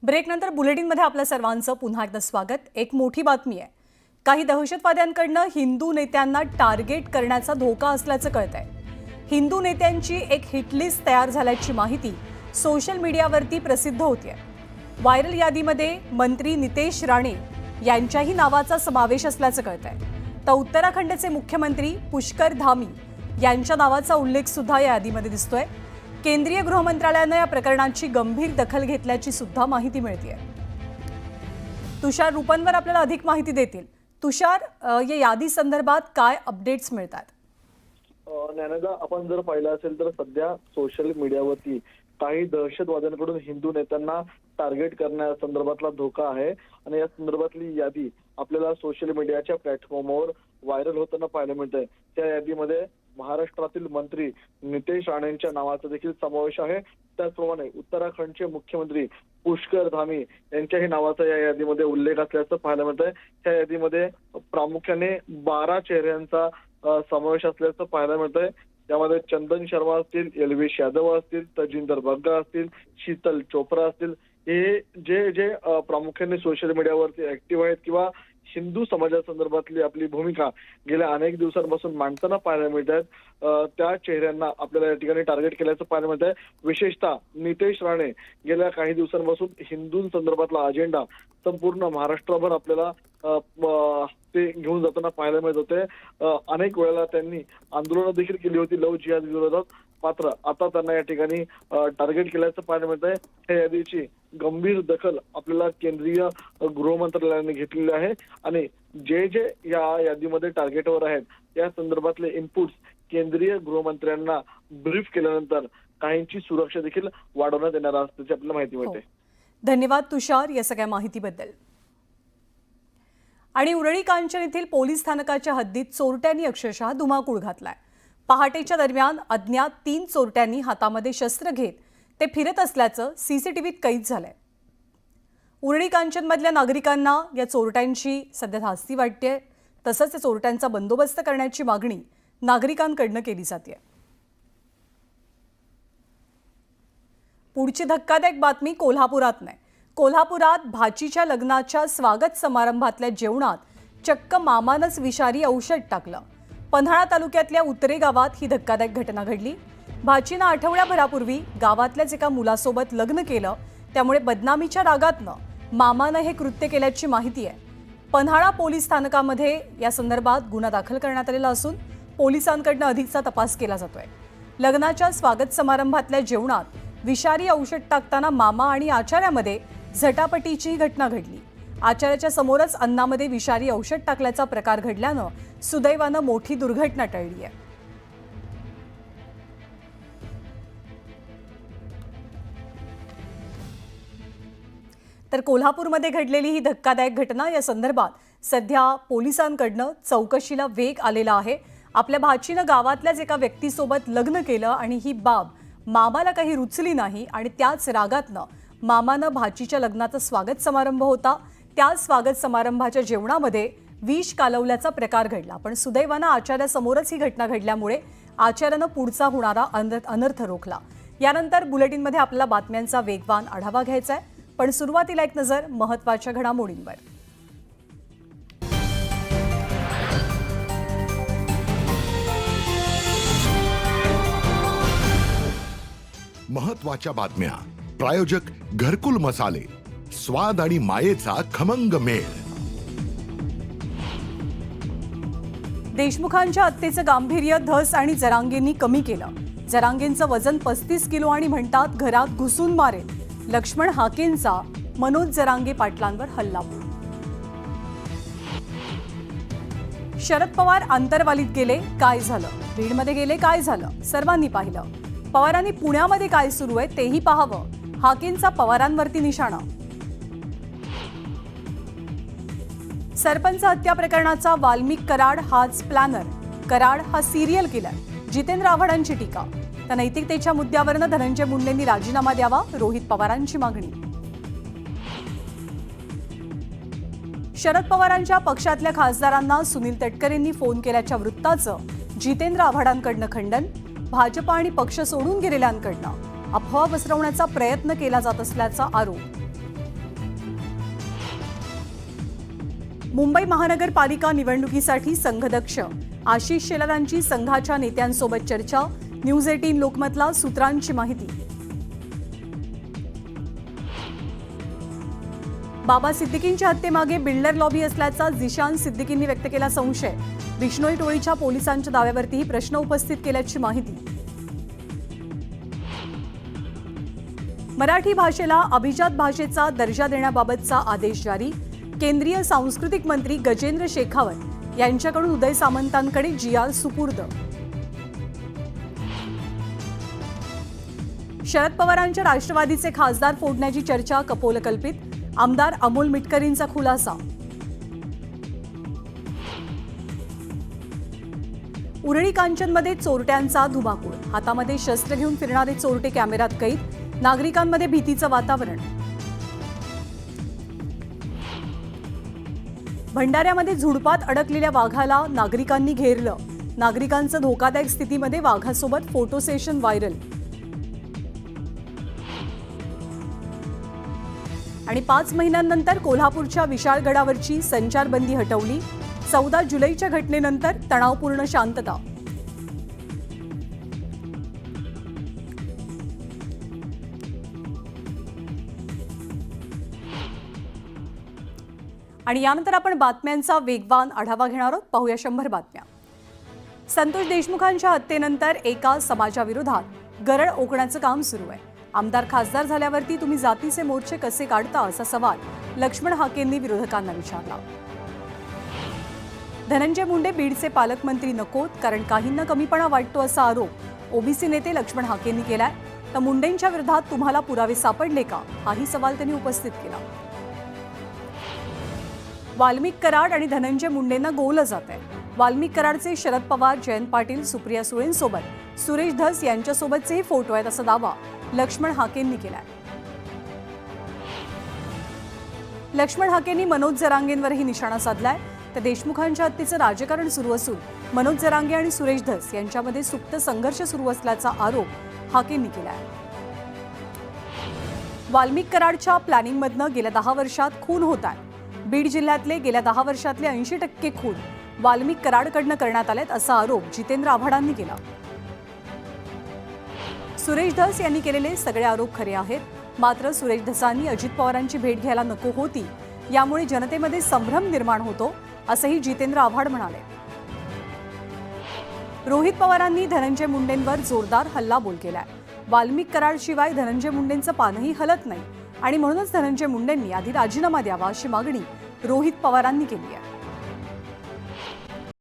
ब्रेकनंतर बुलेटिनमध्ये आपल्या सर्वांचं पुन्हा एकदा स्वागत। एक मोठी बातमी आहे। काही दहशतवाद्यांकडून हिंदू नेत्यांना टार्गेट करण्याचा धोका असल्याचं कळतंय। हिंदू नेत्यांची एक हिटलिस्ट तयार झाल्याची माहिती सोशल मीडियावरती प्रसिद्ध होतीये। व्हायरल यादीमध्ये मंत्री नितेश राणे यांच्याही नावाचा समावेश असल्याचं कळतंय। तर उत्तराखंडचे मुख्यमंत्री पुष्कर धामी यांच्या नावाचा उल्लेख सुद्धा या यादीमध्ये दिसतोय। केंद्रीय गृह मंत्रालयाने या प्रकरणाची गंभीर दखल घेतल्याची सुद्धा माहिती मिळतेय। तुषार रूपनवर आपल्याला अधिक माहिती देतील। तुषार, या यादी संदर्भात काय अपडेट्स मिळतात? ज्ञानदा, आपण जर पाहिलं असेल तर सध्या सोशल मीडियावरती काही दहशतवाद्यांकडून हिंदू नेत्यांना टार्गेट करण्यासंदर्भातला धोका आहे आणि या संदर्भातली यादी आपल्याला सोशल मीडियाच्या प्लॅटफॉर्मवर व्हायरल होताना पाहायला मिळते। त्या यादीमध्ये महाराष्ट्रातील मंत्री नितेश राणेंच्या नावाचा देखील समावेश आहे। त्याचप्रमाणे उत्तराखंडचे मुख्यमंत्री पुष्कर धामी यांच्याही नावाचा या यादीमध्ये उल्लेख असल्याचं पाहायला मिळतंय। त्या यादीमध्ये प्रामुख्याने 12 चेहऱ्यांचा समावेश असल्याचं पाहायला मिळतंय। यामध्ये चंदन शर्मा असतील, एलवेश यादव असतील, तजिंदर बग्गा असतील, शीतल चोप्रा असतील, हे जे प्रामुख्याने सोशल मीडियावरती ऍक्टिव्ह आहेत किंवा हिंदू समाजासंदर्भातली आपली भूमिका गेल्या अनेक दिवसांपासून मांडताना पाहायला मिळत आहेत। त्या चेहऱ्यांना आपल्याला या ठिकाणी टार्गेट केल्याचं पाहायला मिळत आहे। विशेषतः नितेश राणे गेल्या काही दिवसांपासून हिंदूंसंदर्भातला अजेंडा संपूर्ण महाराष्ट्रभर आपल्याला ते घेऊन जाताना पाहायला मिळत होते। अनेक वेळेला त्यांनी आंदोलनं देखील केली होती लव्ह जिहाद विरोधात, मात्र आता त्यांना या ठिकाणी टार्गेट केल्याचं पाहायला मिळत आहे। या यादीची गंभीर दखल आपल्याला केंद्रीय गृह मंत्रालयाने घेतलेली आहे आणि जे या यादीमध्ये टार्गेटवर आहेत या संदर्भातले इनपुट्स केंद्रीय गृहमंत्र्यांना ब्रीफ केल्यानंतर काहींची सुरक्षा देखील वाढवण्यात येणार असल्याची आपल्याला माहिती मिळते। धन्यवाद तुषार या सगळ्या माहितीबद्दल। आणि उरळी कांचन येथील पोलीस स्थानकाच्या हद्दीत चोरट्यांनी अक्षरशः धुमाकूळ घातलाय। पहाटेच्या दरम्यान अज्ञात 3 चोरट्यांनी हातामध्ये शस्त्र घेत ते फिरत असल्याचं सीसीटीव्हीत कैद झालंय। उरळी कांचनमधल्या नागरिकांना या चोरट्यांची सध्या धास्ती वाटते। तसंच या चोरट्यांचा बंदोबस्त करण्याची मागणी नागरिकांकडून केली जाते। पुढची धक्कादायक बातमी कोल्हापुरात नाही। कोल्हापुरात भाचीच्या लग्नाच्या स्वागत समारंभातल्या जेवणात चक्क मामानंच विषारी औषध टाकलं। पन्हाळा तालुक्यातल्या उतरे गावात ही धक्कादायक घटना घडली। भाचीनं आठवड्याभरापूर्वी गावातल्याच एका मुलासोबत लग्न केलं, त्यामुळे बदनामीच्या रागातनं मामानं हे कृत्य केल्याची माहिती आहे। पन्हाळा पोलीस स्थानकामध्ये या संदर्भात गुन्हा दाखल करण्यात आलेला असून पोलिसांकडून अधिकचा तपास केला जातोय। लग्नाच्या स्वागत समारंभातल्या जेवणात विषारी औषध टाकताना मामा आणि आचार्यामध्ये झटापटीची ही घटना घडली। आचार्याच्या समोरच अन्नामध्ये विषारी औषध टाकल्याचा प्रकार घडल्यानं सुदैवानं मोठी दुर्घटना टळली आहे। तर कोल्हापूरमध्ये घडलेली ही धक्कादायक घटना या संदर्भात सध्या पोलिसांकडून चौकशीला वेग आलेला आहे। आपल्या भाचीनं गावातल्याच एका व्यक्तीसोबत लग्न केलं आणि ही बाब मामाला काही रुचली नाही आणि त्याच रागातनं मामानं भाचीच्या लग्नाचा स्वागत समारंभ होता, त्या स्वागत समारंभाच्या जेवणामध्ये विष कालवल्याचा प्रकार घडला। पण सुदैवानं आचार्यासमोरच ही घटना घडल्यामुळे आचार्यानं पुढचा होणारा अनर्थ रोखला। यानंतर बुलेटिनमध्ये आपल्याला बातम्यांचा वेगवान आढावा घ्यायचा आहे, पण सुरुवातीला एक नजर महत्त्वाच्या घडामोडींवर। महत्त्वाच्या बातम्या। प्रायोजक घरकुल मसाले, स्वाद आणि मायेचा खमंग मेळ। देशमुखांच्या हत्येचं गांभीर्य धस आणि जरांगेंनी कमी केलं। जरांगेंचं वजन 35 किलो आणि म्हणतात घरात घुसून मारेल। लक्ष्मण हाकेंचा मनोज जरांगे पाटलांवर हल्ला। शरद पवार आंतरवालीत गेले, काय झालं? बीडमध्ये गेले, काय झालं? सर्वांनी पाहिलं। पवारांनी पुण्यामध्ये काय सुरू आहे तेही पाहावं। हाकेंचा पवारांवरती निशाणा। सरपंच हत्या प्रकरणाचा वाल्मिक कराड हाच प्लॅनर, कराड हा सिरियल किलर। जितेंद्र आव्हाडांची टीका। तर नैतिकतेच्या मुद्द्यावरनं धनंजय मुंडेंनी राजीनामा द्यावा, रोहित पवारांची मागणी। शरद पवारांच्या पक्षातल्या खासदारांना सुनील तटकरेंनी फोन केल्याच्या वृत्ताचं जितेंद्र आव्हाडांकडनं खंडन। भाजप आणि पक्ष सोडून गेलेल्यांकडनं अफवा पसरवण्याचा प्रयत्न केला जात असल्याचा आरोप। मुंबई महानगरपालिका निवडणुकीसाठी संघदक्ष आशिष शेलारांची संघाच्या नेत्यांसोबत चर्चा. न्यूज 18 लोकमतला सूत्रांची माहिती. बाबा सिद्दीकींच्या हत्येमागे बिल्डर लॉबी असल्याचा झिशान सिद्दीकींनी व्यक्त केला संशय. बिश्नोई टोळीच्या पोलिसांच्या दाव्यावरतीही प्रश्न उपस्थित केल्याची माहिती. मराठी भाषेला अभिजात भाषेचा दर्जा देण्याबाबतचा आदेश जारी. केंद्रीय सांस्कृतिक मंत्री गजेंद्र शेखावत यांच्याकडून उदय सामंतांकडे GR सुपूर्द. शरद पवारांच्या राष्ट्रवादीचे खासदार फोडण्याची चर्चा कपोलकल्पित. आमदार अमोल मिटकरींचा खुलासा. उरळी कांचनमध्ये चोरट्यांचा धुमाकूळ. हातामध्ये शस्त्र घेऊन फिरणारे चोरटे कॅमेऱ्यात कैद. नागरिकांमध्ये भीतीचं वातावरण. भंडाऱ्यामध्ये झुडपात अडकलेल्या वाघाला नागरिकांनी घेरलं. नागरिकांचं धोकादायक स्थितीमध्ये वाघासोबत फोटो सेशन व्हायरल. आणि 5 महिन्यांनंतर कोल्हापूरच्या विशाळगडावरची संचारबंदी हटवली. 14 जुलैच्या घटनेनंतर तणावपूर्ण शांतता. आणि यानंतर आपण बातम्यांचा वेगवान आढावा घेणार आहोत. पाहूया 100 बातम्या. संतोष देशमुखांच्या हत्येनंतर एका समाजाविरोधात गरळ ओकण्याचं काम सुरू आहे. आमदार खासदार झाल्यावरती तुम्ही जातीचे मोर्चे कसे काढता असा सवाल लक्ष्मण हाकेंनी विरोधकांना विचारला. धनंजय मुंडे बीडचे पालकमंत्री नकोत कारण काहींना कमीपणा वाटतो असा आरोप ओबीसी नेते लक्ष्मण हाकेंनी केलाय. तर मुंडेंच्या विरोधात तुम्हाला पुरावे सापडले का हाही सवाल त्यांनी उपस्थित केला. वाल्मिक कराड आणि धनंजय मुंडेंना गोवलं जात आहे. वाल्मिक कराडचे शरद पवार, जयंत पाटील, सुप्रिया सुळेंसोबत सुरेश धस यांच्यासोबतचेही फोटो आहेत असा दावा लक्ष्मण हाकेंनी केलाय. लक्ष्मण हाकेंनी मनोज जरांगेंवरही निशाणा साधलाय. तर देशमुखांच्या हत्येचं राजकारण सुरू असून मनोज जरांगे आणि सुरेश धस यांच्यामध्ये सुप्त संघर्ष सुरू असल्याचा आरोप हाकेंनी केलाय. वाल्मिक कराडच्या प्लॅनिंगमधनं गेल्या 10 वर्षात खून होत आहे. बीड जिल्ह्यातले गेल्या 10 वर्षातले 80% खून वाल्मिक कराडकडनं करण्यात आलेत असा आरोप जितेंद्र आव्हाडांनी केला. सुरेश धस यांनी केलेले सगळे आरोप खरे आहेत. मात्र सुरेश धसांनी अजित पवारांची भेट घ्यायला नको होती, यामुळे जनतेमध्ये संभ्रम निर्माण होतो असंही जितेंद्र आव्हाड म्हणाले. रोहित पवारांनी धनंजय मुंडेंवर जोरदार हल्लाबोल केलाय. वाल्मिक कराडशिवाय धनंजय मुंडेंचं पानही हलत नाही आणि म्हणूनच धनंजय मुंडेंनी आधी राजीनामा द्यावा अशी मागणी रोहित पवारांनी केली आहे.